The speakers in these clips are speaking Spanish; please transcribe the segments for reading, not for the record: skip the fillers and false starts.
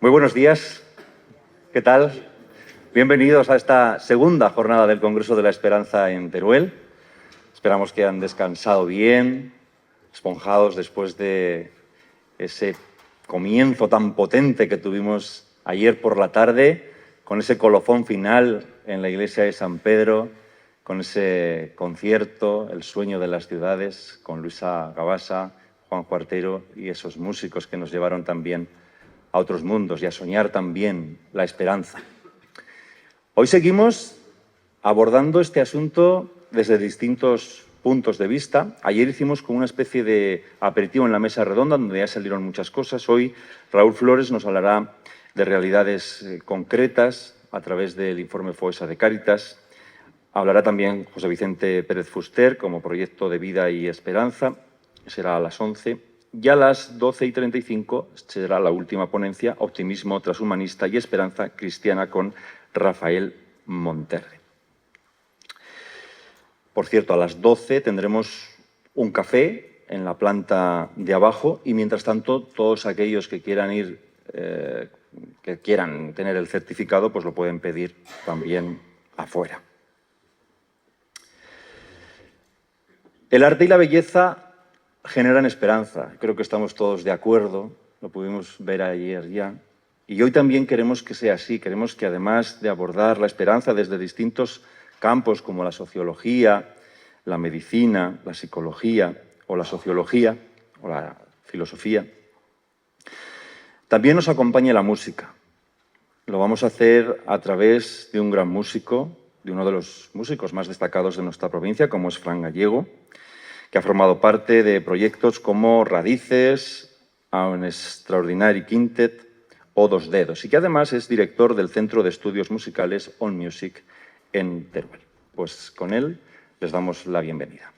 Muy buenos días. ¿Qué tal? Bienvenidos a esta segunda jornada del Congreso de la Esperanza en Teruel. Esperamos que han descansado bien, esponjados después de ese comienzo tan potente que tuvimos ayer por la tarde, con ese colofón final en la iglesia de San Pedro, con ese concierto, El sueño de las ciudades, con Luisa Gabasa, Juan Cuartero y esos músicos que nos llevaron también a otros mundos y a soñar también la esperanza. Hoy seguimos abordando este asunto desde distintos puntos de vista. Ayer hicimos como una especie de aperitivo en la mesa redonda, donde ya salieron muchas cosas. Hoy Raúl Flores nos hablará de realidades concretas a través del informe FOESA de Cáritas. Hablará también José Vicente Pérez Fuster como proyecto de vida y esperanza. Será a las 11. Y a las 12:35 será la última ponencia, Optimismo transhumanista y esperanza cristiana, con Rafael Monterre. Por cierto, a las 12 tendremos un café en la planta de abajo y, mientras tanto, todos aquellos que quieran ir, que quieran tener el certificado, pues lo pueden pedir también afuera. El arte y la belleza generan esperanza. Creo que estamos todos de acuerdo, lo pudimos ver ayer ya. Y hoy también queremos que sea así. Queremos que, además de abordar la esperanza desde distintos campos como la sociología, la medicina, la psicología o la sociología o la filosofía, también nos acompañe la música. Lo vamos a hacer a través de un gran músico, de uno de los músicos más destacados de nuestra provincia, como es Fran Gallego, que ha formado parte de proyectos como Radices, a un Extraordinary Quintet o Dos Dedos, y que además es director del Centro de Estudios Musicales On Music en Teruel. Pues con él les damos la bienvenida.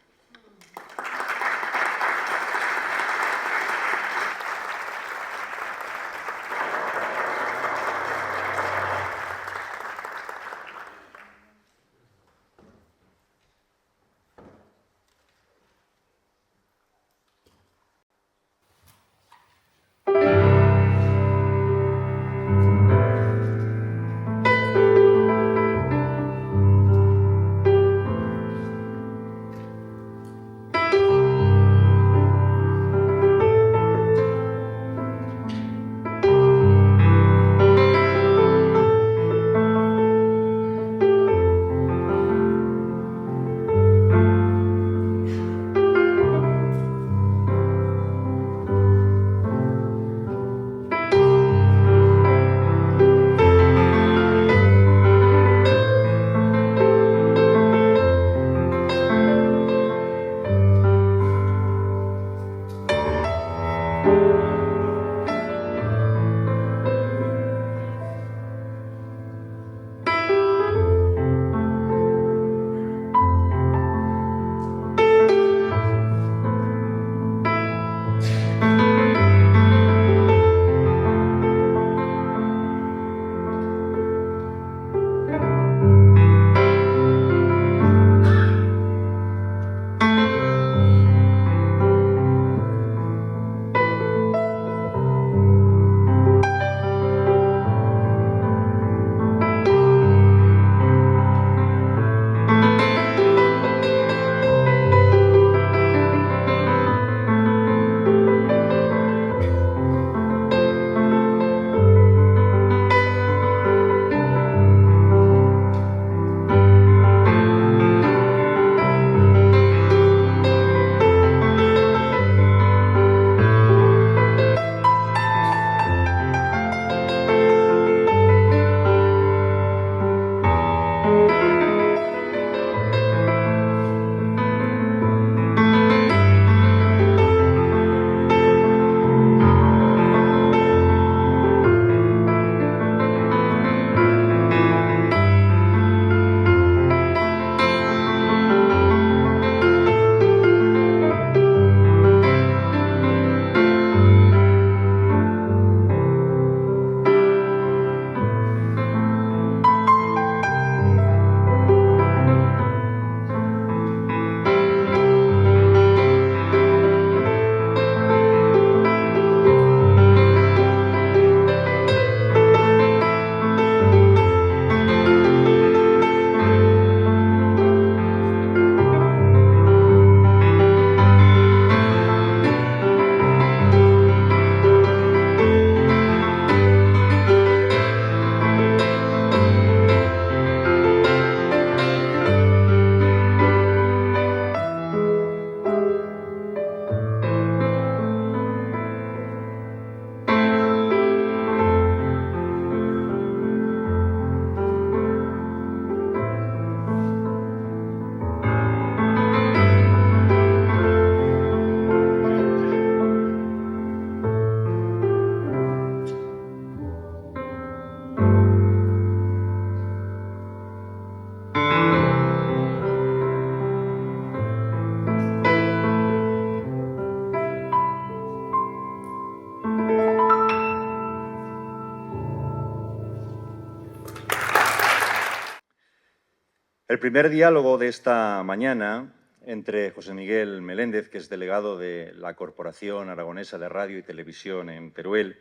El primer diálogo de esta mañana entre José Miguel Meléndez, que es delegado de la Corporación Aragonesa de Radio y Televisión en Teruel,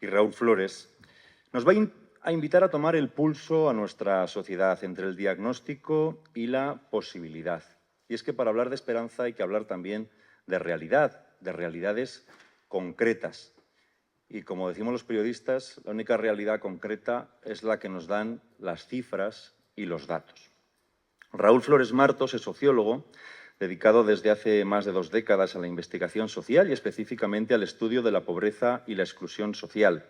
y Raúl Flores, nos va a invitar a tomar el pulso a nuestra sociedad entre el diagnóstico y la posibilidad. Y es que para hablar de esperanza hay que hablar también de realidad, de realidades concretas. Y como decimos los periodistas, la única realidad concreta es la que nos dan las cifras y los datos. Raúl Flores Martos es sociólogo, dedicado desde hace más de 2 décadas a la investigación social y específicamente al estudio de la pobreza y la exclusión social.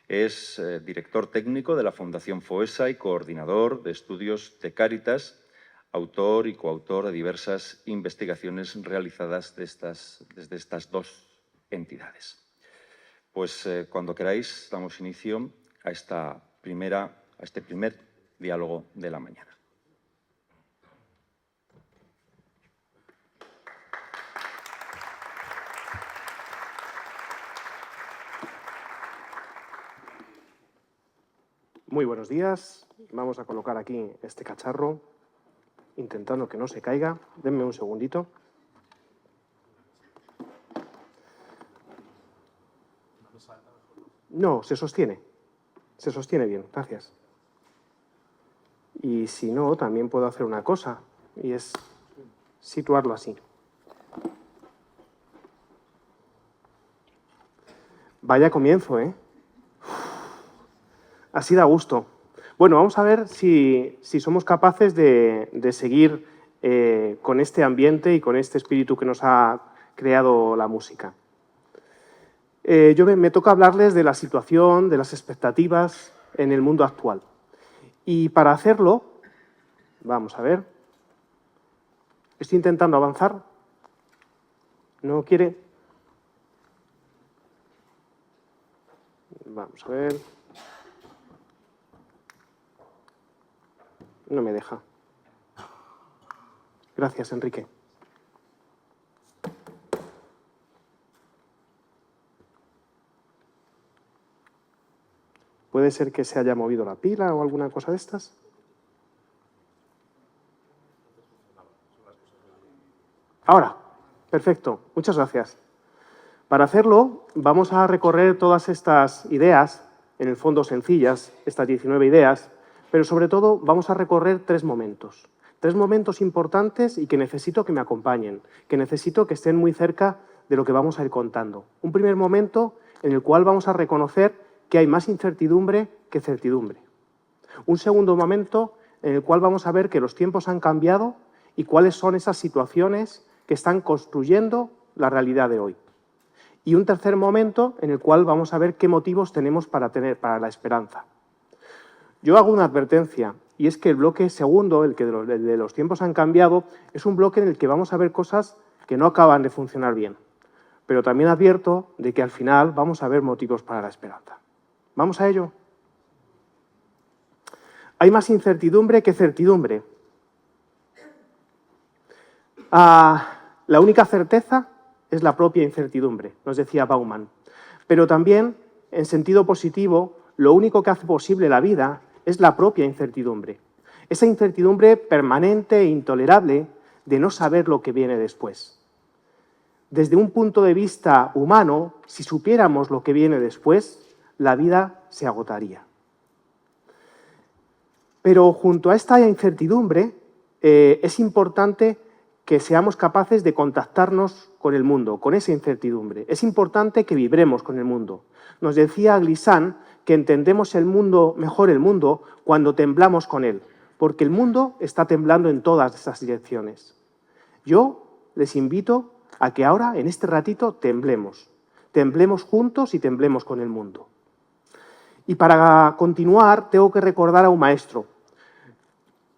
Es director técnico de la Fundación Foessa y coordinador de estudios de Cáritas, autor y coautor de diversas investigaciones realizadas desde estas 2 entidades. Pues cuando queráis damos inicio a este primer diálogo de la mañana. Muy buenos días. Vamos a colocar aquí este cacharro, intentando que no se caiga. Denme un segundito. No, se sostiene. Se sostiene bien, gracias. Y si no, también puedo hacer una cosa, y es situarlo así. Vaya comienzo, ¿eh? Así da gusto. Bueno, vamos a ver si somos capaces de seguir con este ambiente y con este espíritu que nos ha creado la música. Me toca hablarles de la situación, de las expectativas en el mundo actual. Y para hacerlo, vamos a ver. Estoy intentando avanzar. ¿No quiere? Vamos a ver. No me deja. Gracias, Enrique. ¿Puede ser que se haya movido la pila o alguna cosa de estas? Ahora, perfecto. Muchas gracias. Para hacerlo, vamos a recorrer todas estas ideas, en el fondo sencillas, estas 19 ideas, pero sobre todo vamos a recorrer 3 momentos. 3 momentos importantes y que necesito que me acompañen, que necesito que estén muy cerca de lo que vamos a ir contando. Un primer momento en el cual vamos a reconocer que hay más incertidumbre que certidumbre. Un segundo momento en el cual vamos a ver que los tiempos han cambiado y cuáles son esas situaciones que están construyendo la realidad de hoy. Y un tercer momento en el cual vamos a ver qué motivos tenemos para la esperanza. Yo hago una advertencia, y es que el bloque segundo, el de los tiempos han cambiado, es un bloque en el que vamos a ver cosas que no acaban de funcionar bien. Pero también advierto de que al final vamos a ver motivos para la esperanza. ¿Vamos a ello? Hay más incertidumbre que certidumbre. La única certeza es la propia incertidumbre, nos decía Bauman. Pero también, en sentido positivo, lo único que hace posible la vida es la propia incertidumbre. Esa incertidumbre permanente e intolerable de no saber lo que viene después. Desde un punto de vista humano, si supiéramos lo que viene después, la vida se agotaría. Pero junto a esta incertidumbre, es importante que seamos capaces de contactarnos con el mundo, con esa incertidumbre. Es importante que vibremos con el mundo. Nos decía Glissant que entendemos mejor el mundo cuando temblamos con él, porque el mundo está temblando en todas esas direcciones. Yo les invito a que ahora, en este ratito, temblemos. Temblemos juntos y temblemos con el mundo. Y para continuar, tengo que recordar a un maestro.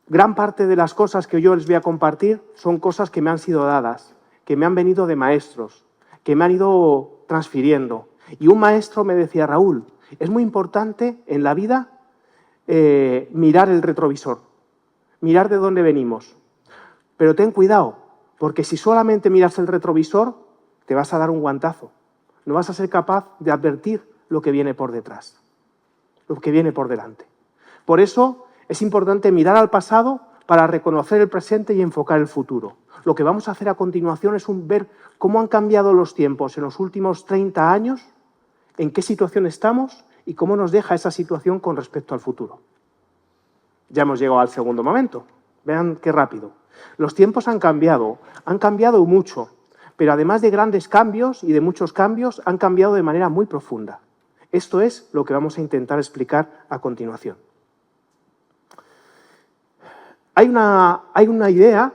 Gran parte de las cosas que yo les voy a compartir son cosas que me han sido dadas, que me han venido de maestros, que me han ido transfiriendo. Y un maestro me decía, Raúl, es muy importante en la vida mirar el retrovisor, mirar de dónde venimos. Pero ten cuidado, porque si solamente miras el retrovisor, te vas a dar un guantazo. No vas a ser capaz de advertir lo que viene por detrás, lo que viene por delante. Por eso es importante mirar al pasado para reconocer el presente y enfocar el futuro. Lo que vamos a hacer a continuación es ver cómo han cambiado los tiempos en los últimos 30 años, en qué situación estamos y cómo nos deja esa situación con respecto al futuro. Ya hemos llegado al segundo momento. Vean qué rápido. Los tiempos han cambiado mucho, pero además de grandes cambios y de muchos cambios, han cambiado de manera muy profunda. Esto es lo que vamos a intentar explicar a continuación. Hay una idea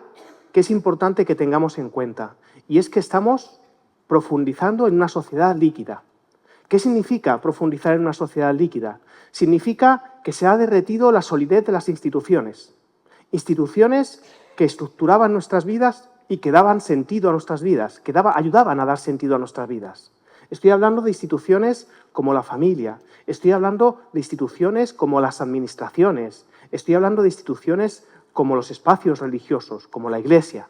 que es importante que tengamos en cuenta, y es que estamos profundizando en una sociedad líquida. ¿Qué significa profundizar en una sociedad líquida? Significa que se ha derretido la solidez de las instituciones. Instituciones que estructuraban nuestras vidas y que daban sentido a nuestras vidas, que ayudaban a dar sentido a nuestras vidas. Estoy hablando de instituciones como la familia, estoy hablando de instituciones como las administraciones, estoy hablando de instituciones como los espacios religiosos, como la Iglesia.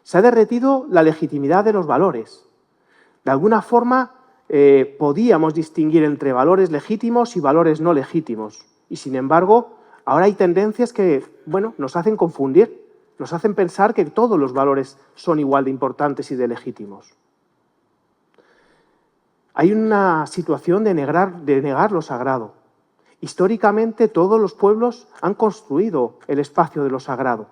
Se ha derretido la legitimidad de los valores. De alguna forma, podíamos distinguir entre valores legítimos y valores no legítimos. Y, sin embargo, ahora hay tendencias que, nos hacen confundir, nos hacen pensar que todos los valores son igual de importantes y de legítimos. Hay una situación de negar lo sagrado. Históricamente, todos los pueblos han construido el espacio de lo sagrado.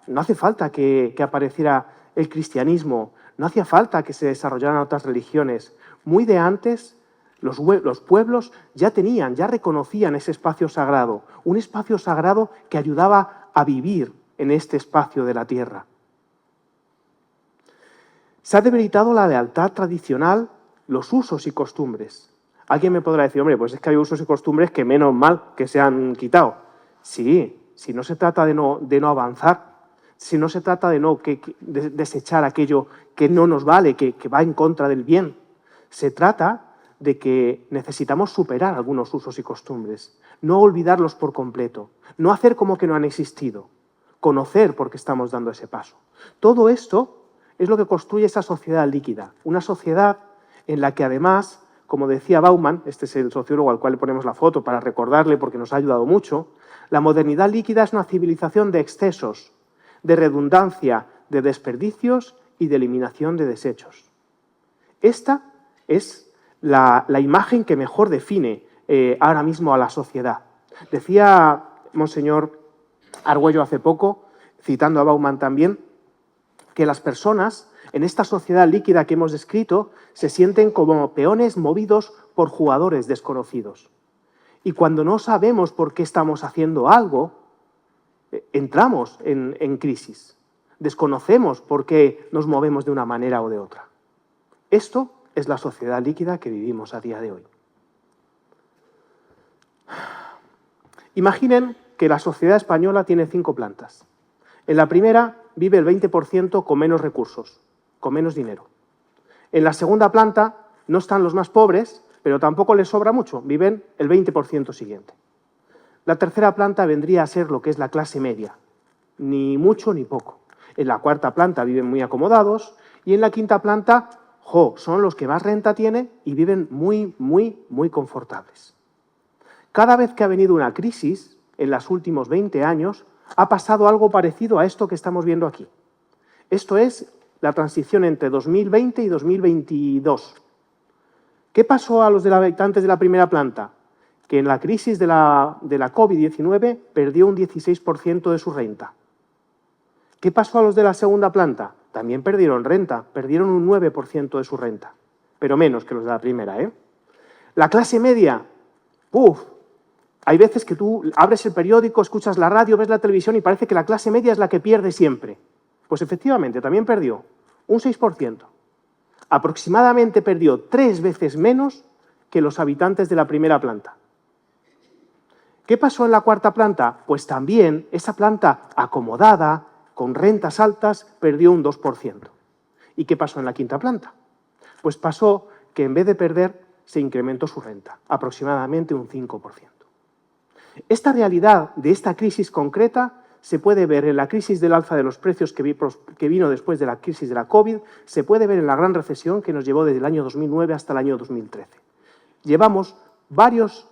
No hace falta que apareciera el cristianismo, no hacía falta que se desarrollaran otras religiones. Muy de antes, los pueblos ya reconocían ese espacio sagrado, un espacio sagrado que ayudaba a vivir en este espacio de la tierra. Se ha debilitado la lealtad tradicional, los usos y costumbres. Alguien me podrá decir, hombre, pues es que hay usos y costumbres que menos mal que se han quitado. Sí, si no se trata de no avanzar, si no se trata de desechar aquello que no nos vale, que va en contra del bien. Se trata de que necesitamos superar algunos usos y costumbres, no olvidarlos por completo, no hacer como que no han existido, conocer por qué estamos dando ese paso. Todo esto es lo que construye esa sociedad líquida, una sociedad en la que además, como decía Bauman, este es el sociólogo al cual le ponemos la foto para recordarle porque nos ha ayudado mucho, la modernidad líquida es una civilización de excesos, de redundancia, de desperdicios y de eliminación de desechos. Esta es la imagen que mejor define ahora mismo a la sociedad. Decía Monseñor Argüello hace poco, citando a Bauman también, que las personas en esta sociedad líquida que hemos descrito se sienten como peones movidos por jugadores desconocidos. Y cuando no sabemos por qué estamos haciendo algo, entramos en crisis. Desconocemos por qué nos movemos de una manera o de otra. Esto es la sociedad líquida que vivimos a día de hoy. Imaginen que la sociedad española tiene 5 plantas. En la primera vive el 20% con menos recursos, con menos dinero. En la segunda planta no están los más pobres, pero tampoco les sobra mucho, viven el 20% siguiente. La tercera planta vendría a ser lo que es la clase media, ni mucho ni poco. En la cuarta planta viven muy acomodados y en la quinta planta, son los que más renta tienen y viven muy, muy, muy confortables. Cada vez que ha venido una crisis, en los últimos 20 años, ha pasado algo parecido a esto que estamos viendo aquí. Esto es la transición entre 2020 y 2022. ¿Qué pasó a los habitantes de la primera planta? Que en la crisis de la COVID-19 perdió un 16% de su renta. ¿Qué pasó a los de la segunda planta? También perdieron renta, perdieron un 9% de su renta, pero menos que los de la primera, La clase media, hay veces que tú abres el periódico, escuchas la radio, ves la televisión y parece que la clase media es la que pierde siempre. Pues efectivamente, también perdió un 6%. Aproximadamente perdió 3 veces menos que los habitantes de la primera planta. ¿Qué pasó en la cuarta planta? Pues también esa planta acomodada, con rentas altas, perdió un 2%. ¿Y qué pasó en la quinta planta? Pues pasó que en vez de perder, se incrementó su renta, aproximadamente un 5%. Esta realidad de esta crisis concreta se puede ver en la crisis del alza de los precios que vino después de la crisis de la COVID, se puede ver en la gran recesión que nos llevó desde el año 2009 hasta el año 2013. Llevamos varias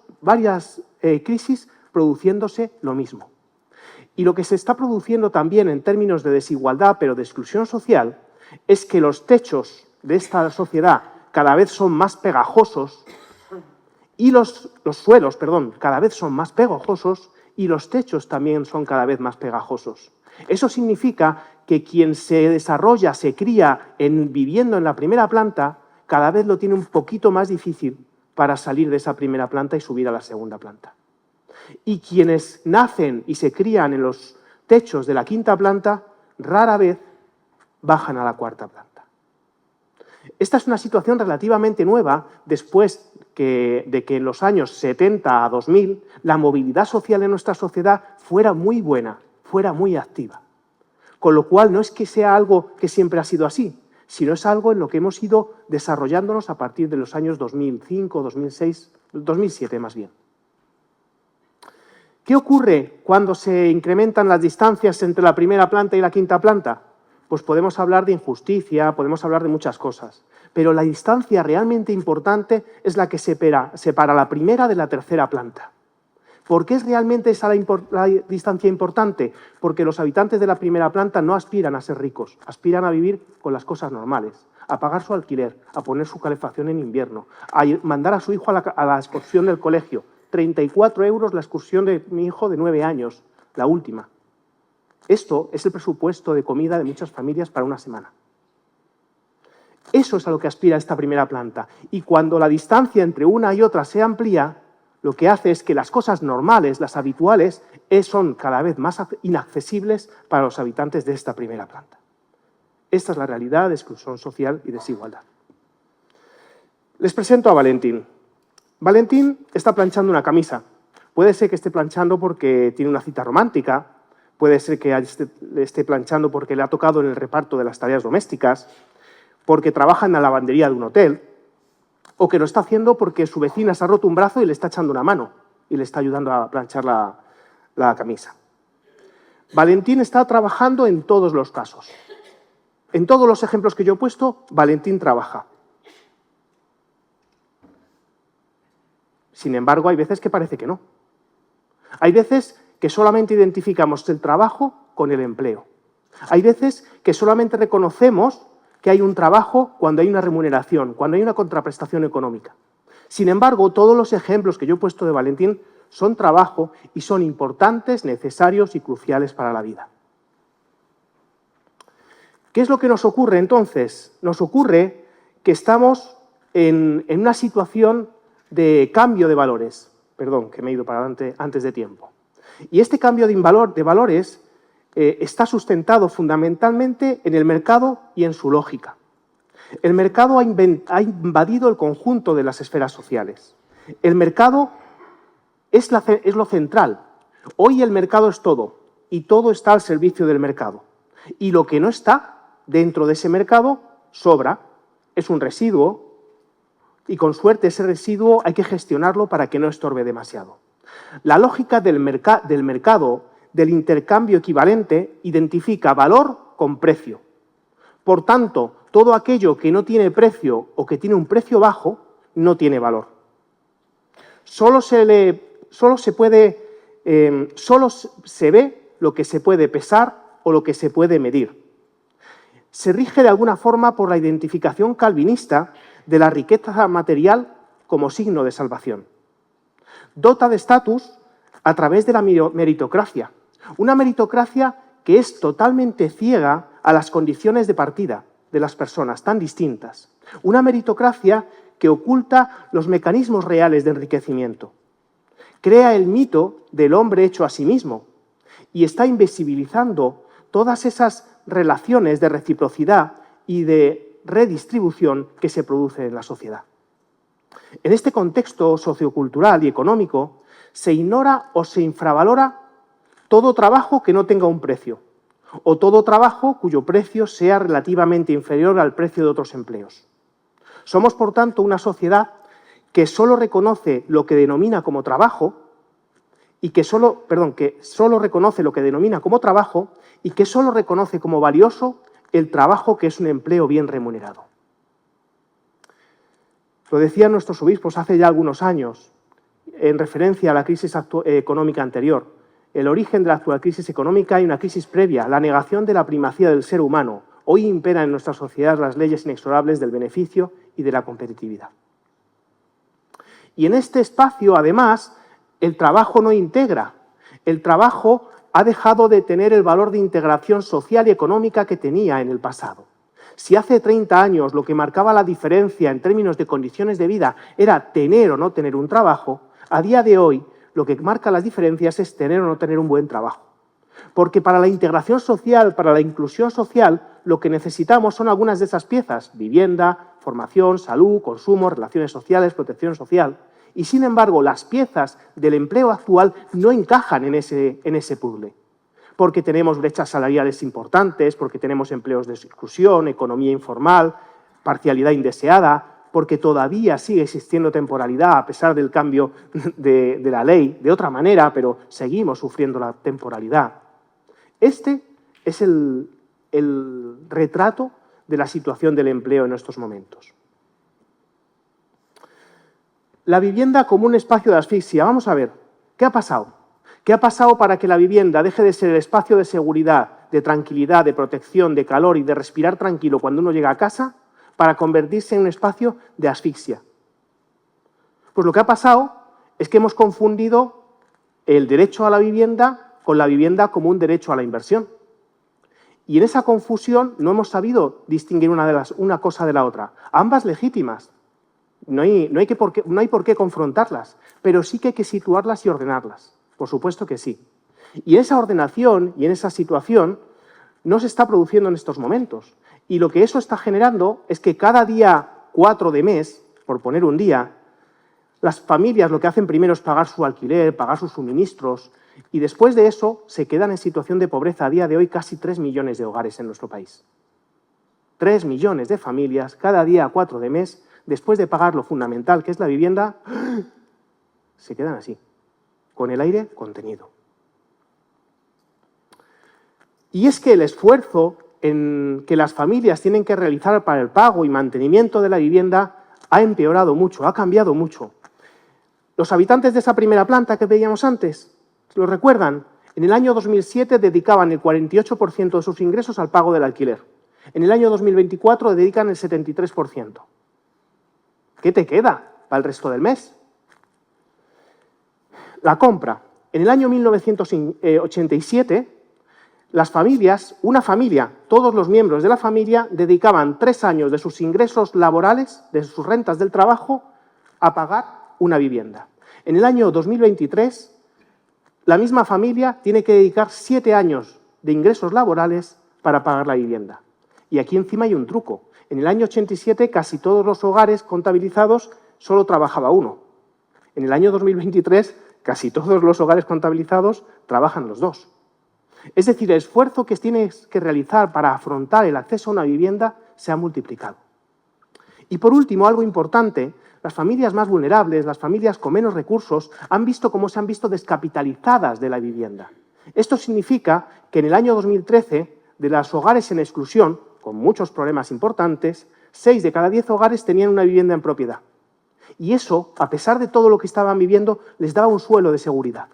crisis produciéndose lo mismo. Y lo que se está produciendo también en términos de desigualdad, pero de exclusión social, es que los techos de esta sociedad cada vez son más pegajosos y los suelos, perdón, cada vez son más pegajosos y los techos también son cada vez más pegajosos. Eso significa que quien se desarrolla, se cría viviendo en la primera planta, cada vez lo tiene un poquito más difícil para salir de esa primera planta y subir a la segunda planta. Y quienes nacen y se crían en los techos de la quinta planta, rara vez bajan a la cuarta planta. Esta es una situación relativamente nueva después de que en los años 70 a 2000 la movilidad social en nuestra sociedad fuera muy buena, fuera muy activa. Con lo cual no es que sea algo que siempre ha sido así, sino es algo en lo que hemos ido desarrollándonos a partir de los años 2005, 2006, 2007 más bien. ¿Qué ocurre cuando se incrementan las distancias entre la primera planta y la quinta planta? Pues podemos hablar de injusticia, podemos hablar de muchas cosas, pero la distancia realmente importante es la que separa la primera de la tercera planta. ¿Por qué es realmente esa la distancia importante? Porque los habitantes de la primera planta no aspiran a ser ricos, aspiran a vivir con las cosas normales, a pagar su alquiler, a poner su calefacción en invierno, a mandar a su hijo a la excursión del colegio. 34 euros la excursión de mi hijo de 9 años, la última. Esto es el presupuesto de comida de muchas familias para una semana. Eso es a lo que aspira esta primera planta. Y cuando la distancia entre una y otra se amplía, lo que hace es que las cosas normales, las habituales, son cada vez más inaccesibles para los habitantes de esta primera planta. Esta es la realidad de exclusión social y desigualdad. Les presento a Valentín. Valentín está planchando una camisa. Puede ser que esté planchando porque tiene una cita romántica, puede ser que esté planchando porque le ha tocado en el reparto de las tareas domésticas, porque trabaja en la lavandería de un hotel, o que lo está haciendo porque su vecina se ha roto un brazo y le está echando una mano y le está ayudando a planchar la camisa. Valentín está trabajando en todos los casos. En todos los ejemplos que yo he puesto, Valentín trabaja. Sin embargo, hay veces que parece que no. Hay veces que solamente identificamos el trabajo con el empleo. Hay veces que solamente reconocemos que hay un trabajo cuando hay una remuneración, cuando hay una contraprestación económica. Sin embargo, todos los ejemplos que yo he puesto de Valentín son trabajo y son importantes, necesarios y cruciales para la vida. ¿Qué es lo que nos ocurre entonces? Nos ocurre que estamos en una situación de cambio de valores. Perdón, que me he ido para adelante antes de tiempo. Y este cambio de valores está sustentado fundamentalmente en el mercado y en su lógica. El mercado ha invadido el conjunto de las esferas sociales. El mercado es lo central. Hoy el mercado es todo y todo está al servicio del mercado. Y lo que no está dentro de ese mercado sobra, es un residuo y con suerte ese residuo hay que gestionarlo para que no estorbe demasiado. La lógica del mercado, del intercambio equivalente, identifica valor con precio. Por tanto, todo aquello que no tiene precio o que tiene un precio bajo, no tiene valor. Solo se ve lo que se puede pesar o lo que se puede medir. Se rige de alguna forma por la identificación calvinista de la riqueza material como signo de salvación. Dota de estatus a través de la meritocracia. Una meritocracia que es totalmente ciega a las condiciones de partida de las personas tan distintas. Una meritocracia que oculta los mecanismos reales de enriquecimiento. Crea el mito del hombre hecho a sí mismo y está invisibilizando todas esas relaciones de reciprocidad y de redistribución que se producen en la sociedad. En este contexto sociocultural y económico se ignora o se infravalora todo trabajo que no tenga un precio o todo trabajo cuyo precio sea relativamente inferior al precio de otros empleos. Somos, por tanto, una sociedad que solo reconoce lo que denomina como trabajo y que solo reconoce lo que denomina como trabajo y que solo reconoce como valioso el trabajo que es un empleo bien remunerado. Lo decían nuestros obispos hace ya algunos años, en referencia a la crisis económica anterior. el origen de la actual crisis económica y una crisis previa, la negación de la primacía del ser humano. Hoy imperan en nuestra sociedad las leyes inexorables del beneficio y de la competitividad. Y en este espacio, además, el trabajo no integra. El trabajo ha dejado de tener el valor de integración social y económica que tenía en el pasado. Si hace 30 años lo que marcaba la diferencia en términos de condiciones de vida era tener o no tener un trabajo, a día de hoy lo que marca las diferencias es tener o no tener un buen trabajo. Porque para la integración social, para la inclusión social, lo que necesitamos son algunas de esas piezas: vivienda, formación, salud, consumo, relaciones sociales, protección social. Y sin embargo, las piezas del empleo actual no encajan en ese puzzle. Porque tenemos brechas salariales importantes, porque tenemos empleos de exclusión, economía informal, parcialidad indeseada, porque todavía sigue existiendo temporalidad a pesar del cambio de la ley, de otra manera, pero seguimos sufriendo la temporalidad. Este es el retrato de la situación del empleo en estos momentos. La vivienda como un espacio de asfixia. Vamos a ver, ¿qué ha pasado? ¿Qué ha pasado para que la vivienda deje de ser el espacio de seguridad, de tranquilidad, de protección, de calor y de respirar tranquilo cuando uno llega a casa, para convertirse en un espacio de asfixia? Pues lo que ha pasado es que hemos confundido el derecho a la vivienda con la vivienda como un derecho a la inversión. Y en esa confusión no hemos sabido distinguir una cosa de la otra. Ambas legítimas. No hay por qué confrontarlas, pero sí que hay que situarlas y ordenarlas. Por supuesto que sí. Y esa ordenación y en esa situación no se está produciendo en estos momentos. Y lo que eso está generando es que cada día 4 de mes, por poner un día, las familias lo que hacen primero es pagar su alquiler, pagar sus suministros, y después de eso se quedan en situación de pobreza. A día de hoy casi 3 millones de hogares en nuestro país. 3 millones de familias, cada día 4 de mes, después de pagar lo fundamental, que es la vivienda, se quedan así, con el aire contenido. Y es que el esfuerzo que las familias tienen que realizar para el pago y mantenimiento de la vivienda ha empeorado mucho, ha cambiado mucho. Los habitantes de esa primera planta que veíamos antes, ¿lo recuerdan? En el año 2007 dedicaban el 48% de sus ingresos al pago del alquiler. En el año 2024 dedican el 73%. ¿Qué te queda para el resto del mes? La compra. En el año 1987, las familias, una familia, todos los miembros de la familia, dedicaban 3 años de sus ingresos laborales, de sus rentas del trabajo, a pagar una vivienda. En el año 2023, la misma familia tiene que dedicar 7 años de ingresos laborales para pagar la vivienda. Y aquí encima hay un truco. En el año 87, casi todos los hogares contabilizados solo trabajaba uno. En el año 2023, casi todos los hogares contabilizados trabajan los 2. Es decir, el esfuerzo que tienes que realizar para afrontar el acceso a una vivienda se ha multiplicado. Y por último, algo importante, las familias más vulnerables, las familias con menos recursos, han visto cómo se han visto descapitalizadas de la vivienda. Esto significa que en el año 2013, de los hogares en exclusión, con muchos problemas importantes, 6 de cada 10 hogares tenían una vivienda en propiedad. Y eso, a pesar de todo lo que estaban viviendo, les daba un suelo de seguridad.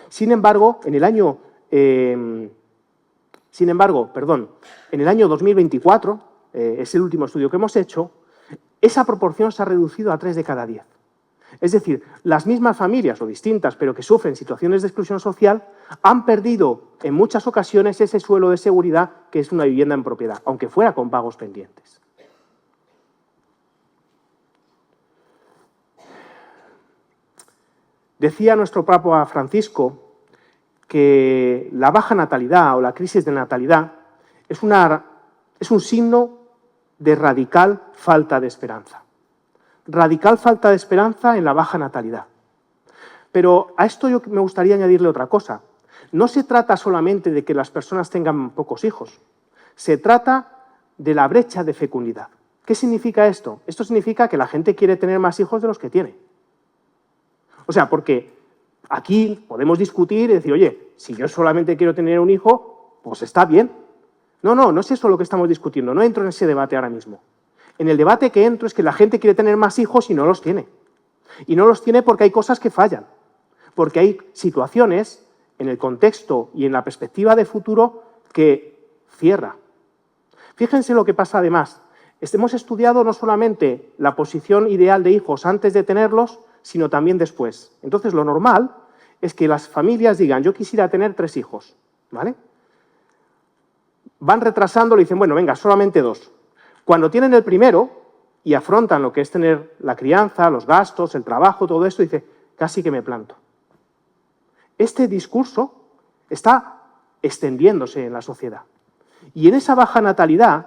Sin embargo, en el año 2024, es el último estudio que hemos hecho, esa proporción se ha reducido a 3 de cada 10. Es decir, las mismas familias, o distintas, pero que sufren situaciones de exclusión social, han perdido en muchas ocasiones ese suelo de seguridad que es una vivienda en propiedad, aunque fuera con pagos pendientes. Decía nuestro Papa Francisco que la baja natalidad o la crisis de natalidad es un signo de radical falta de esperanza. Radical falta de esperanza en la baja natalidad. Pero a esto yo me gustaría añadirle otra cosa. No se trata solamente de que las personas tengan pocos hijos. Se trata de la brecha de fecundidad. ¿Qué significa esto? Esto significa que la gente quiere tener más hijos de los que tiene. O sea, porque aquí podemos discutir y decir, oye, si yo solamente quiero tener un hijo, pues está bien. No es eso lo que estamos discutiendo. No entro en ese debate ahora mismo. En el debate que entro es que la gente quiere tener más hijos y no los tiene. Y no los tiene porque hay cosas que fallan. Porque hay situaciones en el contexto y en la perspectiva de futuro que cierra. Fíjense lo que pasa además. Hemos estudiado no solamente la posición ideal de hijos antes de tenerlos, sino también después. Entonces, lo normal es que las familias digan, yo quisiera tener 3 hijos, ¿vale? Van retrasando, le dicen, bueno, venga, solamente 2. Cuando tienen el primero y afrontan lo que es tener la crianza, los gastos, el trabajo, todo esto, dice, casi que me planto. Este discurso está extendiéndose en la sociedad. Y en esa baja natalidad,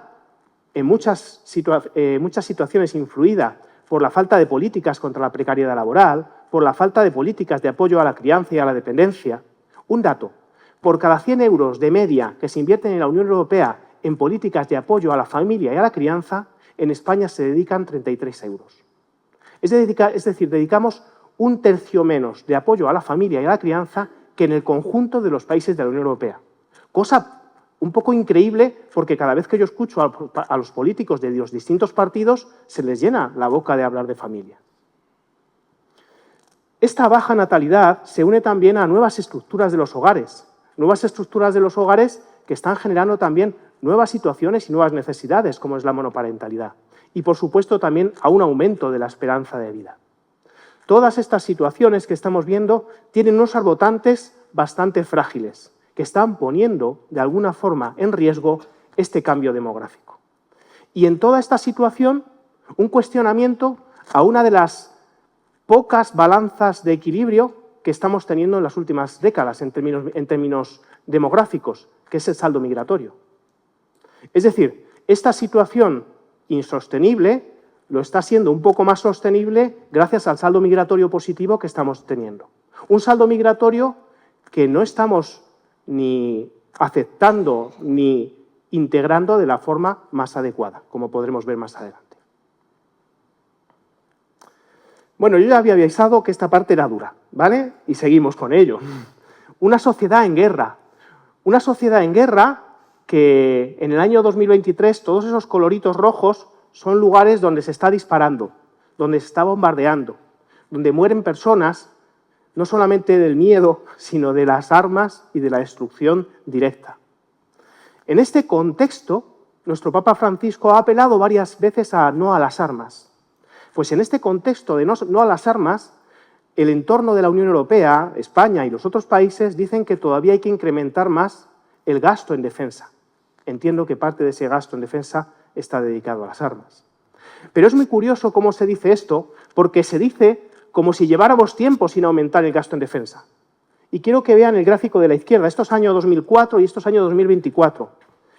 en muchas situaciones influida por la falta de políticas contra la precariedad laboral, por la falta de políticas de apoyo a la crianza y a la dependencia, un dato, por cada 100 euros de media que se invierten en la Unión Europea en políticas de apoyo a la familia y a la crianza, en España se dedican 33 euros. Es decir, dedicamos 1/3 menos de apoyo a la familia y a la crianza que en el conjunto de los países de la Unión Europea. Cosa un poco increíble porque cada vez que yo escucho a los políticos de los distintos partidos se les llena la boca de hablar de familia. Esta baja natalidad se une también a nuevas estructuras de los hogares que están generando también nuevas situaciones y nuevas necesidades, como es la monoparentalidad. Y, por supuesto, también a un aumento de la esperanza de vida. Todas estas situaciones que estamos viendo tienen unos arbotantes bastante frágiles, que están poniendo, de alguna forma, en riesgo este cambio demográfico. Y en toda esta situación, un cuestionamiento a una de las pocas balanzas de equilibrio que estamos teniendo en las últimas décadas en términos demográficos, que es el saldo migratorio. Es decir, esta situación insostenible lo está siendo un poco más sostenible gracias al saldo migratorio positivo que estamos teniendo. Un saldo migratorio que no estamos ni aceptando ni integrando de la forma más adecuada, como podremos ver más adelante. Bueno, yo ya había avisado que esta parte era dura, ¿vale? Y seguimos con ello. Una sociedad en guerra. Una sociedad en guerra que en el año 2023 todos esos coloritos rojos son lugares donde se está disparando, donde se está bombardeando, donde mueren personas no solamente del miedo, sino de las armas y de la destrucción directa. En este contexto, nuestro Papa Francisco ha apelado varias veces a no a las armas. Pues en este contexto de no a las armas, el entorno de la Unión Europea, España y los otros países dicen que todavía hay que incrementar más el gasto en defensa. Entiendo que parte de ese gasto en defensa está dedicado a las armas. Pero es muy curioso cómo se dice esto, porque se dice como si lleváramos tiempo sin aumentar el gasto en defensa. Y quiero que vean el gráfico de la izquierda. Esto es año 2004 y esto es año 2024.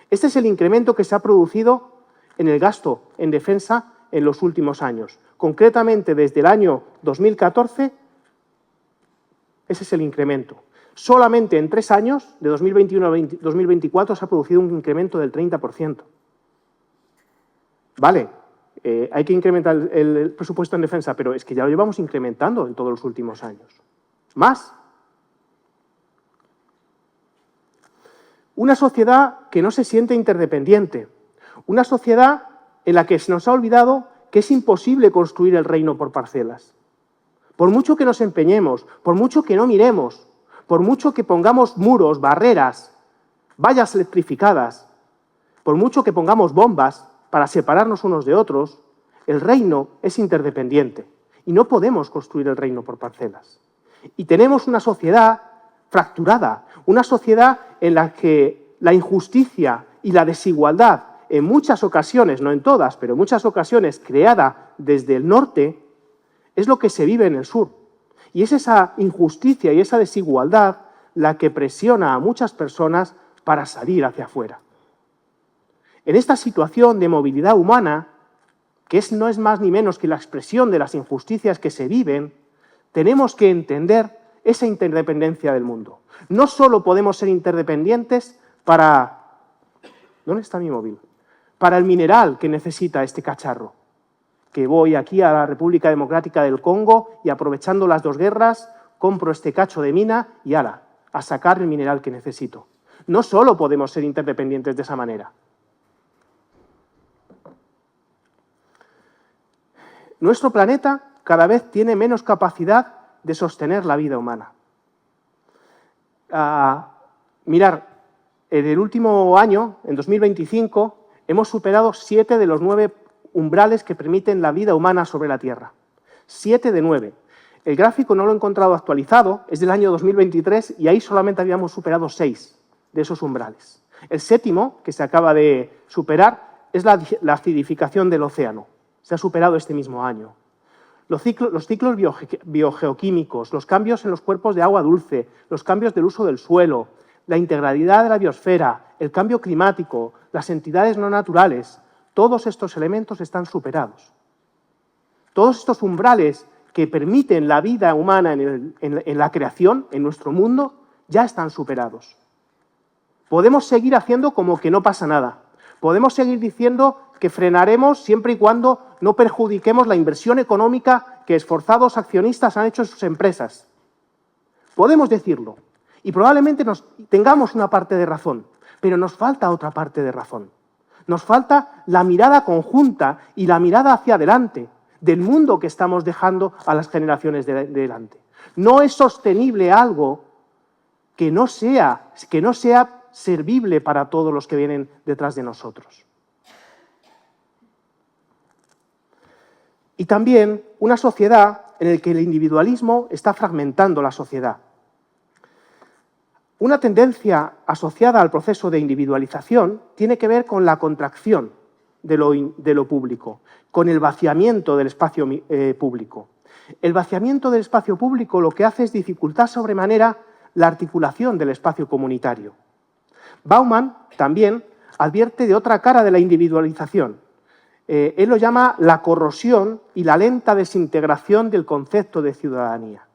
Este es el incremento que se ha producido en el gasto en defensa en los últimos años. Concretamente, desde el año 2014, ese es el incremento. Solamente en 3 años, de 2021 a 2024, se ha producido un incremento del 30%. Vale, hay que incrementar el presupuesto en defensa, pero es que ya lo llevamos incrementando en todos los últimos años. Más. Una sociedad que no se siente interdependiente. Una sociedad en la que se nos ha olvidado que es imposible construir el reino por parcelas. Por mucho que nos empeñemos, por mucho que no miremos, por mucho que pongamos muros, barreras, vallas electrificadas, por mucho que pongamos bombas para separarnos unos de otros, el reino es interdependiente y no podemos construir el reino por parcelas. Y tenemos una sociedad fracturada, una sociedad en la que la injusticia y la desigualdad, en muchas ocasiones, no en todas, pero en muchas ocasiones creada desde el norte, es lo que se vive en el sur. Y es esa injusticia y esa desigualdad la que presiona a muchas personas para salir hacia afuera. En esta situación de movilidad humana, que no es más ni menos que la expresión de las injusticias que se viven, tenemos que entender esa interdependencia del mundo. No solo podemos ser interdependientes para... ¿Dónde está mi móvil? Para el mineral que necesita este cacharro. Que voy aquí a la República Democrática del Congo y aprovechando las 2 guerras, compro este cacho de mina y ¡hala! A sacar el mineral que necesito. No solo podemos ser interdependientes de esa manera. Nuestro planeta cada vez tiene menos capacidad de sostener la vida humana. Mirar, en el último año, en 2025, hemos superado 7 de los 9 umbrales que permiten la vida humana sobre la Tierra. 7 de 9. El gráfico no lo he encontrado actualizado, es del año 2023 y ahí solamente habíamos superado 6 de esos umbrales. El séptimo, que se acaba de superar, es la acidificación del océano. Se ha superado este mismo año. Los ciclos biogeoquímicos, los cambios en los cuerpos de agua dulce, los cambios del uso del suelo, la integralidad de la biosfera, el cambio climático, las entidades no naturales, todos estos elementos están superados. Todos estos umbrales que permiten la vida humana en la creación, en nuestro mundo, ya están superados. Podemos seguir haciendo como que no pasa nada. Podemos seguir diciendo que frenaremos siempre y cuando no perjudiquemos la inversión económica que esforzados accionistas han hecho en sus empresas. Podemos decirlo. Y probablemente tengamos una parte de razón, pero nos falta otra parte de razón. Nos falta la mirada conjunta y la mirada hacia adelante del mundo que estamos dejando a las generaciones de delante. No es sostenible algo que no sea servible para todos los que vienen detrás de nosotros. Y también una sociedad en la que el individualismo está fragmentando la sociedad. Una tendencia asociada al proceso de individualización tiene que ver con la contracción de lo público, con el vaciamiento del espacio público. El vaciamiento del espacio público lo que hace es dificultar sobremanera la articulación del espacio comunitario. Bauman también advierte de otra cara de la individualización. Él lo llama la corrosión y la lenta desintegración del concepto de ciudadanía.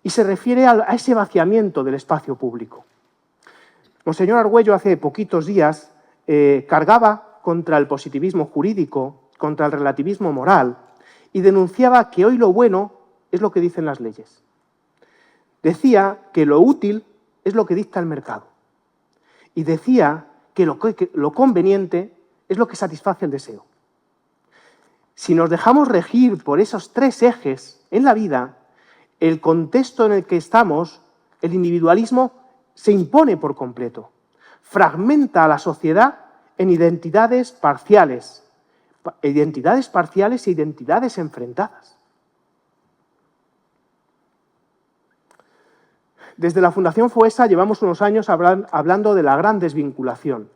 Y se refiere a ese vaciamiento del espacio público. Monseñor Argüello hace poquitos días cargaba contra el positivismo jurídico, contra el relativismo moral, y denunciaba que hoy lo bueno es lo que dicen las leyes. Decía que lo útil es lo que dicta el mercado. Y decía que lo conveniente es lo que satisface el deseo. Si nos dejamos regir por esos 3 ejes en la vida, el contexto en el que estamos, el individualismo se impone por completo. Fragmenta a la sociedad en identidades parciales e identidades enfrentadas. Desde la Fundación FOESA llevamos unos años hablando de la gran desvinculación.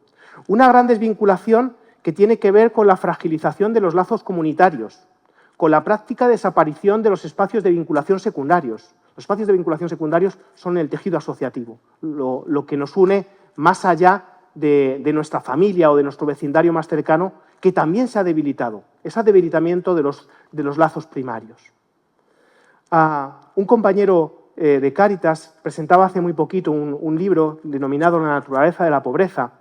Una gran desvinculación que tiene que ver con la fragilización de los lazos comunitarios, con la práctica desaparición de los espacios de vinculación secundarios. Los espacios de vinculación secundarios son el tejido asociativo, lo que nos une más allá de nuestra familia o de nuestro vecindario más cercano, que también se ha debilitado, ese debilitamiento de los lazos primarios. Un compañero de Cáritas presentaba hace muy poquito un libro denominado La naturaleza de la pobreza,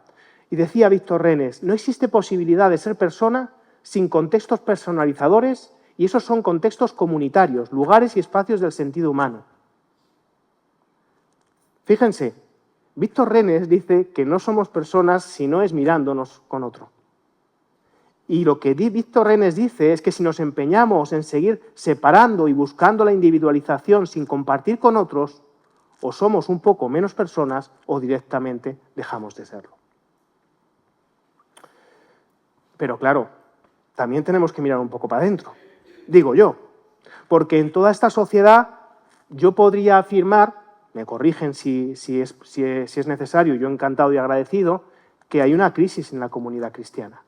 y decía Víctor Renes: no existe posibilidad de ser persona sin contextos personalizadores, y esos son contextos comunitarios, lugares y espacios del sentido humano. Fíjense, Víctor Renes dice que no somos personas si no es mirándonos con otro. Y lo que Víctor Renes dice es que si nos empeñamos en seguir separando y buscando la individualización sin compartir con otros, o somos un poco menos personas o directamente dejamos de serlo. Pero claro, también tenemos que mirar un poco para adentro, digo yo, porque en toda esta sociedad yo podría afirmar, me corrigen si es necesario, yo encantado y agradecido, que hay una crisis en la comunidad cristiana.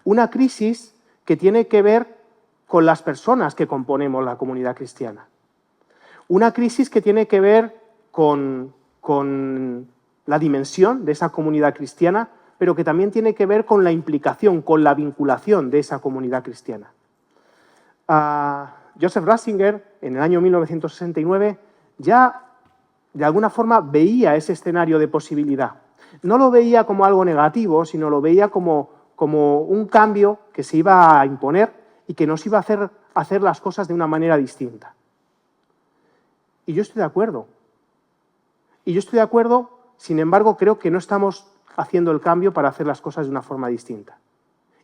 Una crisis que tiene que ver con las personas que componemos la comunidad cristiana. Una crisis que tiene que ver con la dimensión de esa comunidad cristiana, pero que también tiene que ver con la implicación, con la vinculación de esa comunidad cristiana. Joseph Ratzinger, en el año 1969, ya de alguna forma veía ese escenario de posibilidad. No lo veía como algo negativo, sino lo veía como un cambio que se iba a imponer y que nos iba a hacer las cosas de una manera distinta. Y yo estoy de acuerdo. Y yo estoy de acuerdo, sin embargo, creo que no estamos haciendo el cambio para hacer las cosas de una forma distinta.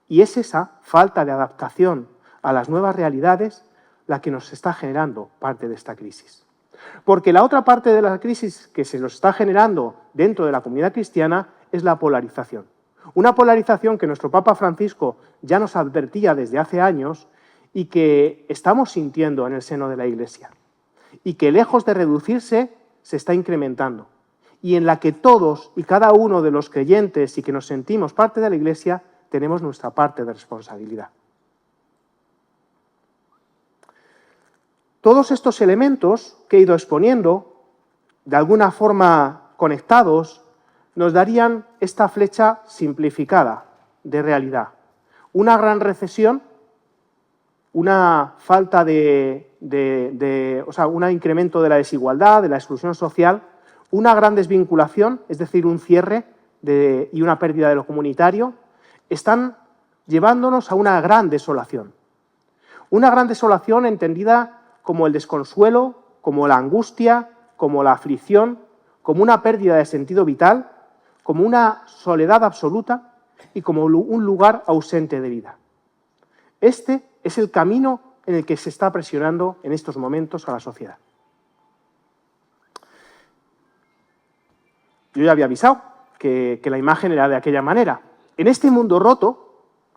Y es esa falta de adaptación a las nuevas realidades la que nos está generando parte de esta crisis. Porque la otra parte de la crisis que se nos está generando dentro de la comunidad cristiana es la polarización. Una polarización que nuestro Papa Francisco ya nos advertía desde hace años y que estamos sintiendo en el seno de la Iglesia. Y que lejos de reducirse, se está incrementando. Y en la que todos y cada uno de los creyentes y que nos sentimos parte de la Iglesia, tenemos nuestra parte de responsabilidad. Todos estos elementos que he ido exponiendo, de alguna forma conectados, nos darían esta flecha simplificada de realidad. Una gran recesión, una falta un incremento de la desigualdad, de la exclusión social, una gran desvinculación, es decir, un cierre y una pérdida de lo comunitario, están llevándonos a una gran desolación. Una gran desolación entendida como el desconsuelo, como la angustia, como la aflicción, como una pérdida de sentido vital, como una soledad absoluta y como un lugar ausente de vida. Este es el camino en el que se está presionando en estos momentos a la sociedad. Yo ya había avisado que la imagen era de aquella manera. En este mundo roto,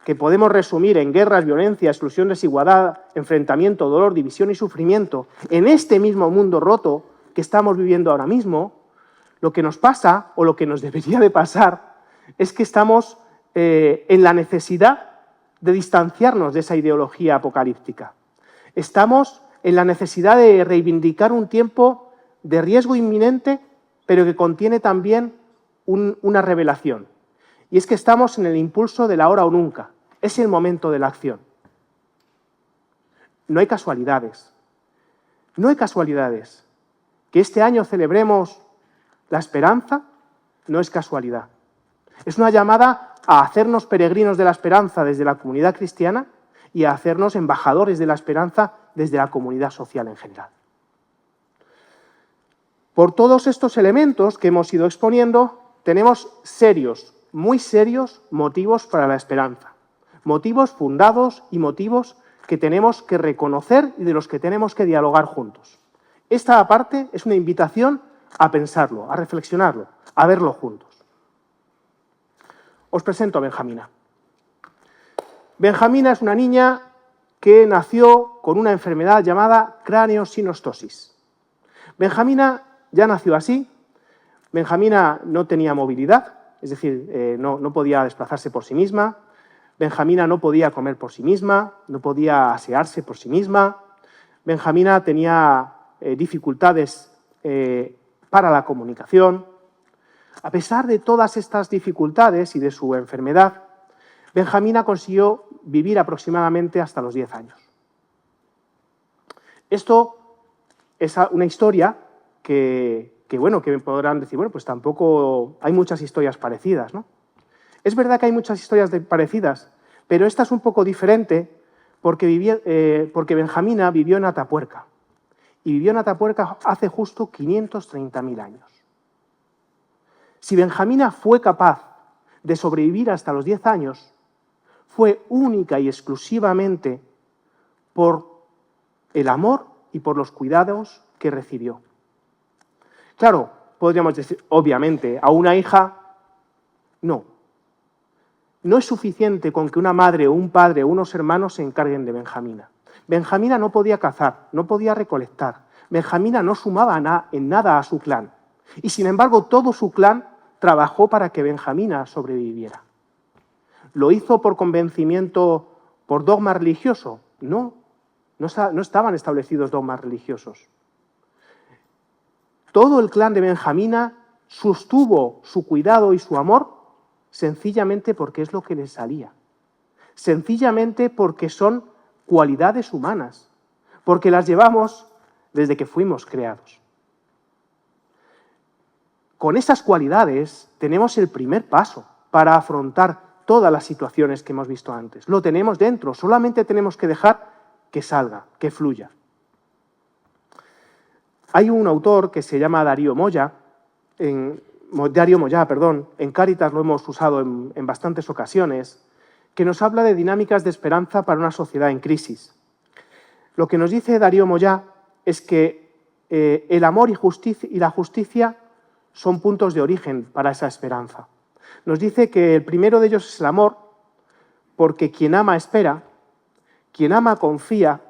que podemos resumir en guerras, violencia, exclusión, desigualdad, enfrentamiento, dolor, división y sufrimiento, en este mismo mundo roto que estamos viviendo ahora mismo, lo que nos pasa, o lo que nos debería de pasar, es que estamos en la necesidad de distanciarnos de esa ideología apocalíptica. Estamos en la necesidad de reivindicar un tiempo de riesgo inminente, pero que contiene también una revelación. Y es que estamos en el impulso del ahora o nunca. Es el momento de la acción. No hay casualidades. No hay casualidades. Que este año celebremos la esperanza no es casualidad. Es una llamada a hacernos peregrinos de la esperanza desde la comunidad cristiana y a hacernos embajadores de la esperanza desde la comunidad social en general. Por todos estos elementos que hemos ido exponiendo, tenemos serios, muy serios motivos para la esperanza. Motivos fundados y motivos que tenemos que reconocer y de los que tenemos que dialogar juntos. Esta parte es una invitación a pensarlo, a reflexionarlo, a verlo juntos. Os presento a Benjamina. Benjamina es una niña que nació con una enfermedad llamada craneosinostosis. Benjamina ya nació así. Benjamina no tenía movilidad, es decir, no podía desplazarse por sí misma. Benjamina no podía comer por sí misma, no podía asearse por sí misma. Benjamina tenía dificultades para la comunicación. A pesar de todas estas dificultades y de su enfermedad, Benjamina consiguió vivir aproximadamente hasta los 10 años. Esto es una historia que me podrán decir, bueno, pues tampoco hay muchas historias parecidas, ¿no? Es verdad que hay muchas historias parecidas, pero esta es un poco diferente porque Benjamina vivió en Atapuerca. Y vivió en Atapuerca hace justo 530.000 años. Si Benjamina fue capaz de sobrevivir hasta los 10 años, fue única y exclusivamente por el amor y por los cuidados que recibió. Claro, podríamos decir, obviamente, a una hija, no. No es suficiente con que una madre o un padre o unos hermanos se encarguen de Benjamina. Benjamina no podía cazar, no podía recolectar. Benjamina no sumaba en nada a su clan. Y sin embargo, todo su clan trabajó para que Benjamina sobreviviera. ¿Lo hizo por convencimiento, por dogma religioso? No estaban establecidos dogmas religiosos. Todo el clan de Benjamina sostuvo su cuidado y su amor sencillamente porque es lo que les salía. Sencillamente porque son cualidades humanas, porque las llevamos desde que fuimos creados. Con esas cualidades tenemos el primer paso para afrontar todas las situaciones que hemos visto antes. Lo tenemos dentro, solamente tenemos que dejar que salga, que fluya. Hay un autor que se llama Darío Moya, en Cáritas lo hemos usado en bastantes ocasiones, que nos habla de dinámicas de esperanza para una sociedad en crisis. Lo que nos dice Darío Moya es que el amor y la justicia son puntos de origen para esa esperanza. Nos dice que el primero de ellos es el amor, porque quien ama espera, quien ama confía,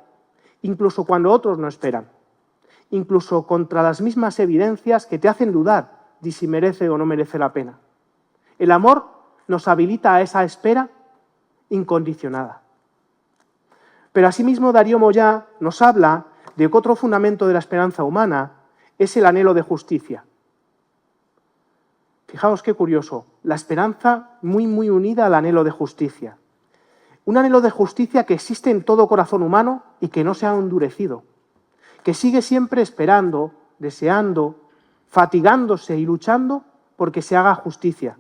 incluso cuando otros no esperan, incluso contra las mismas evidencias que te hacen dudar de si merece o no merece la pena. El amor nos habilita a esa espera incondicionada. Pero asimismo Darío Moyá nos habla de que otro fundamento de la esperanza humana es el anhelo de justicia. Fijaos qué curioso, la esperanza muy unida al anhelo de justicia. Un anhelo de justicia que existe en todo corazón humano y que no se ha endurecido, que sigue siempre esperando, deseando, fatigándose y luchando porque se haga justicia.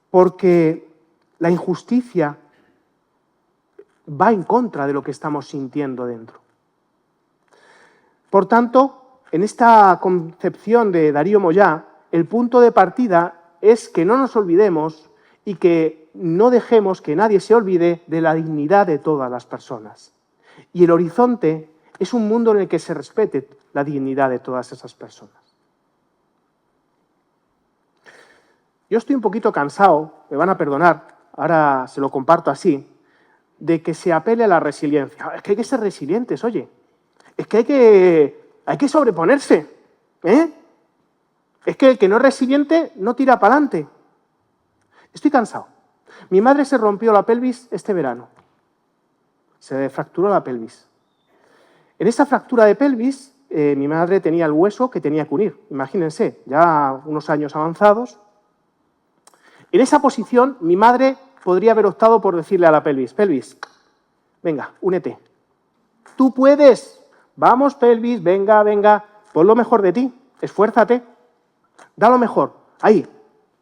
Porque la injusticia va en contra de lo que estamos sintiendo dentro. Por tanto, en esta concepción de Darío Moyá, el punto de partida es que no nos olvidemos y que no dejemos que nadie se olvide de la dignidad de todas las personas. Y el horizonte es un mundo en el que se respete la dignidad de todas esas personas. Yo estoy un poquito cansado, me van a perdonar, ahora se lo comparto así, de que se apele a la resiliencia. Es que hay que ser resilientes, oye. Es que hay que sobreponerse. Es que el que no es resiliente no tira para adelante. Estoy cansado. Mi madre se rompió la pelvis este verano. Se fracturó la pelvis. En esa fractura de pelvis, mi madre tenía el hueso que tenía que unir. Imagínense, ya unos años avanzados. En esa posición, mi madre podría haber optado por decirle a la pelvis, pelvis, venga, únete. Tú puedes. Vamos, pelvis, venga, pon lo mejor de ti, esfuérzate, da lo mejor. Ahí,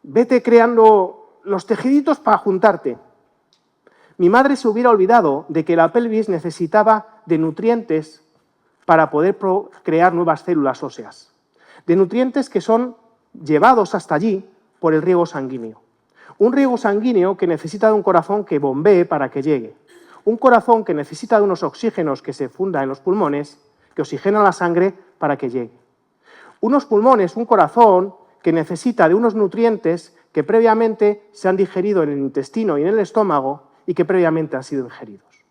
vete creando los tejiditos para juntarte. Mi madre se hubiera olvidado de que la pelvis necesitaba de nutrientes para poder crear nuevas células óseas. De nutrientes que son llevados hasta allí por el riego sanguíneo. Un riego sanguíneo que necesita de un corazón que bombee para que llegue. Un corazón que necesita de unos oxígenos que se funda en los pulmones, que oxigenan la sangre para que llegue. Unos pulmones, un corazón que necesita de unos nutrientes que previamente se han digerido en el intestino y en el estómago y que previamente han sido ingeridos.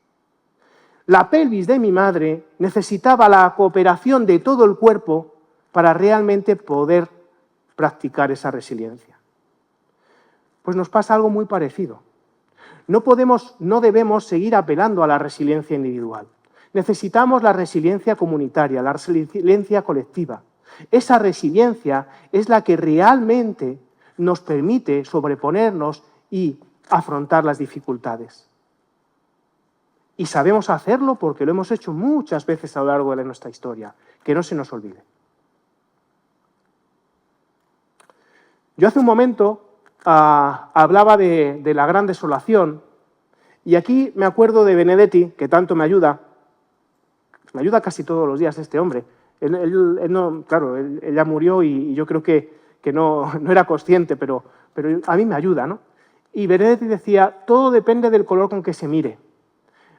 La pelvis de mi madre necesitaba la cooperación de todo el cuerpo para realmente poder practicar esa resiliencia. Pues nos pasa algo muy parecido. No debemos seguir apelando a la resiliencia individual. Necesitamos la resiliencia comunitaria, la resiliencia colectiva. Esa resiliencia es la que realmente nos permite sobreponernos y afrontar las dificultades. Y sabemos hacerlo porque lo hemos hecho muchas veces a lo largo de nuestra historia. Que no se nos olvide. Yo hace un momento hablaba de la gran desolación y aquí me acuerdo de Benedetti, que tanto me ayuda casi todos los días este hombre. Él ya murió y yo creo que no era consciente, pero a mí me ayuda, ¿no? Y Benedetti decía, todo depende del color con que se mire.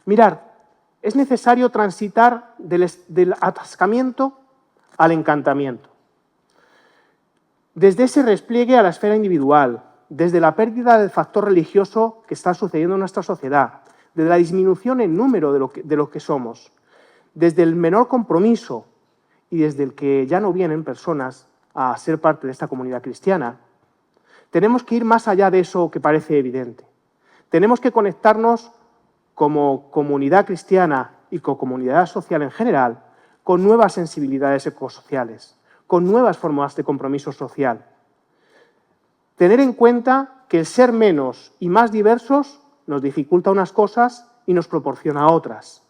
Mirar, es necesario transitar del atascamiento al encantamiento. Desde ese despliegue a la esfera individual, desde la pérdida del factor religioso que está sucediendo en nuestra sociedad, desde la disminución en número de lo que somos, desde el menor compromiso y desde el que ya no vienen personas a ser parte de esta comunidad cristiana, tenemos que ir más allá de eso que parece evidente. Tenemos que conectarnos como comunidad cristiana y como comunidad social en general con nuevas sensibilidades ecosociales, con nuevas formas de compromiso social. Tener en cuenta que el ser menos y más diversos nos dificulta unas cosas y nos proporciona otras.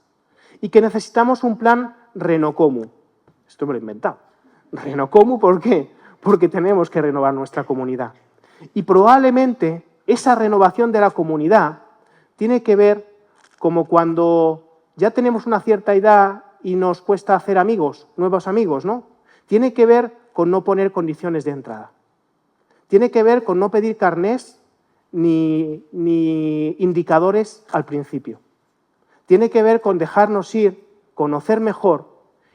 Y que necesitamos un plan Renocomu. Esto me lo he inventado. Renocomu, ¿por qué? Porque tenemos que renovar nuestra comunidad. Y probablemente esa renovación de la comunidad tiene que ver como cuando ya tenemos una cierta edad y nos cuesta hacer amigos, nuevos amigos, ¿no? Tiene que ver con no poner condiciones de entrada. Tiene que ver con no pedir carnés ni indicadores al principio. Tiene que ver con dejarnos ir, conocer mejor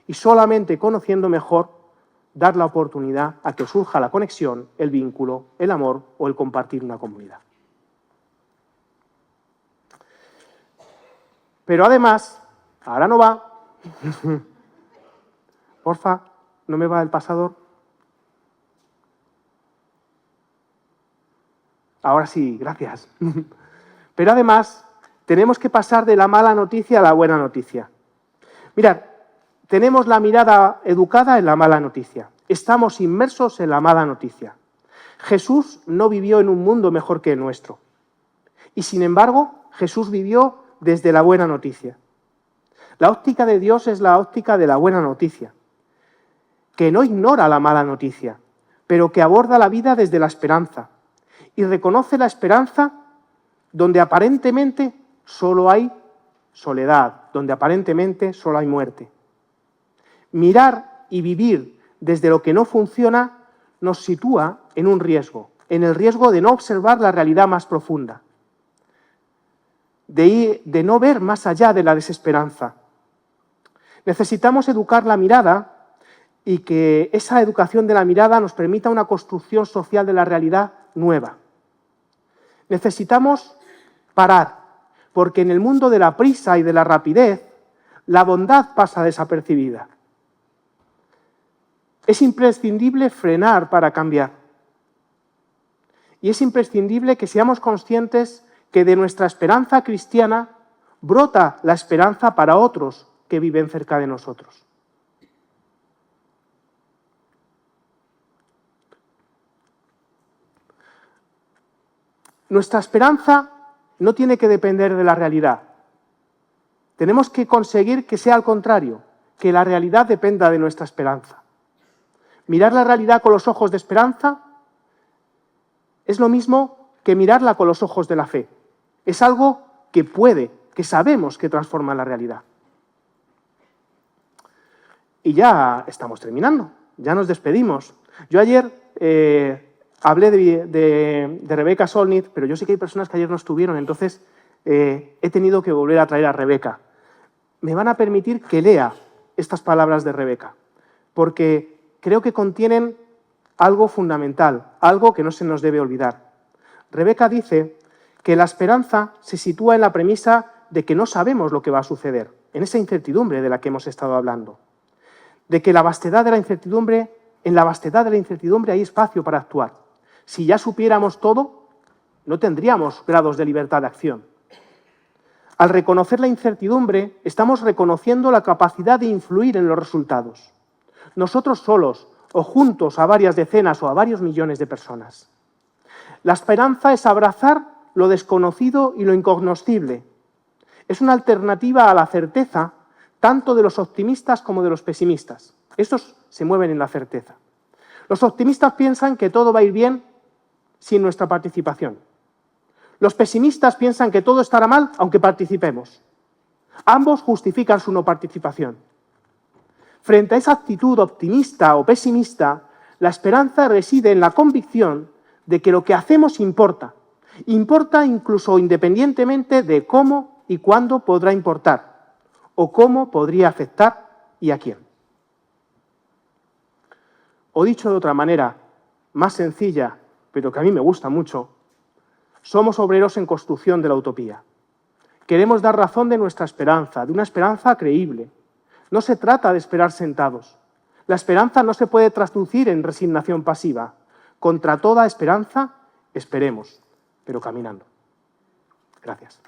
y solamente conociendo mejor, dar la oportunidad a que surja la conexión, el vínculo, el amor o el compartir una comunidad. Pero además, ahora no va, porfa, no me va el pasador. Ahora sí, gracias. Pero además, tenemos que pasar de la mala noticia a la buena noticia. Mirad, tenemos la mirada educada en la mala noticia. Estamos inmersos en la mala noticia. Jesús no vivió en un mundo mejor que el nuestro. Y sin embargo, Jesús vivió desde la buena noticia. La óptica de Dios es la óptica de la buena noticia, que no ignora la mala noticia, pero que aborda la vida desde la esperanza y reconoce la esperanza donde aparentemente solo hay soledad, donde aparentemente solo hay muerte. Mirar y vivir desde lo que no funciona nos sitúa en un riesgo, en el riesgo de no observar la realidad más profunda, de no ver más allá de la desesperanza. Necesitamos educar la mirada y que esa educación de la mirada nos permita una construcción social de la realidad nueva. Necesitamos parar, porque en el mundo de la prisa y de la rapidez, la bondad pasa desapercibida. Es imprescindible frenar para cambiar. Y es imprescindible que seamos conscientes que de nuestra esperanza cristiana brota la esperanza para otros que viven cerca de nosotros. Nuestra esperanza no tiene que depender de la realidad. Tenemos que conseguir que sea al contrario, que la realidad dependa de nuestra esperanza. Mirar la realidad con los ojos de esperanza es lo mismo que mirarla con los ojos de la fe. Es algo que sabemos que transforma la realidad. Y ya estamos terminando, ya nos despedimos. Yo ayer hablé de Rebeca Solnit, pero yo sé que hay personas que ayer no estuvieron, entonces he tenido que volver a traer a Rebeca. Me van a permitir que lea estas palabras de Rebeca, porque creo que contienen algo fundamental, algo que no se nos debe olvidar. Rebeca dice que la esperanza se sitúa en la premisa de que no sabemos lo que va a suceder, en esa incertidumbre de la que hemos estado hablando, de que en la vastedad de la incertidumbre hay espacio para actuar. Si ya supiéramos todo, no tendríamos grados de libertad de acción. Al reconocer la incertidumbre, estamos reconociendo la capacidad de influir en los resultados. Nosotros solos o juntos a varias decenas o a varios millones de personas. La esperanza es abrazar lo desconocido y lo incognoscible. Es una alternativa a la certeza tanto de los optimistas como de los pesimistas. Estos se mueven en la certeza. Los optimistas piensan que todo va a ir bien sin nuestra participación. Los pesimistas piensan que todo estará mal aunque participemos. Ambos justifican su no participación. Frente a esa actitud optimista o pesimista, la esperanza reside en la convicción de que lo que hacemos importa. Importa incluso independientemente de cómo y cuándo podrá importar, o cómo podría afectar y a quién. O dicho de otra manera, más sencilla, pero que a mí me gusta mucho, somos obreros en construcción de la utopía. Queremos dar razón de nuestra esperanza, de una esperanza creíble. No se trata de esperar sentados. La esperanza no se puede traducir en resignación pasiva. Contra toda esperanza, esperemos, pero caminando. Gracias.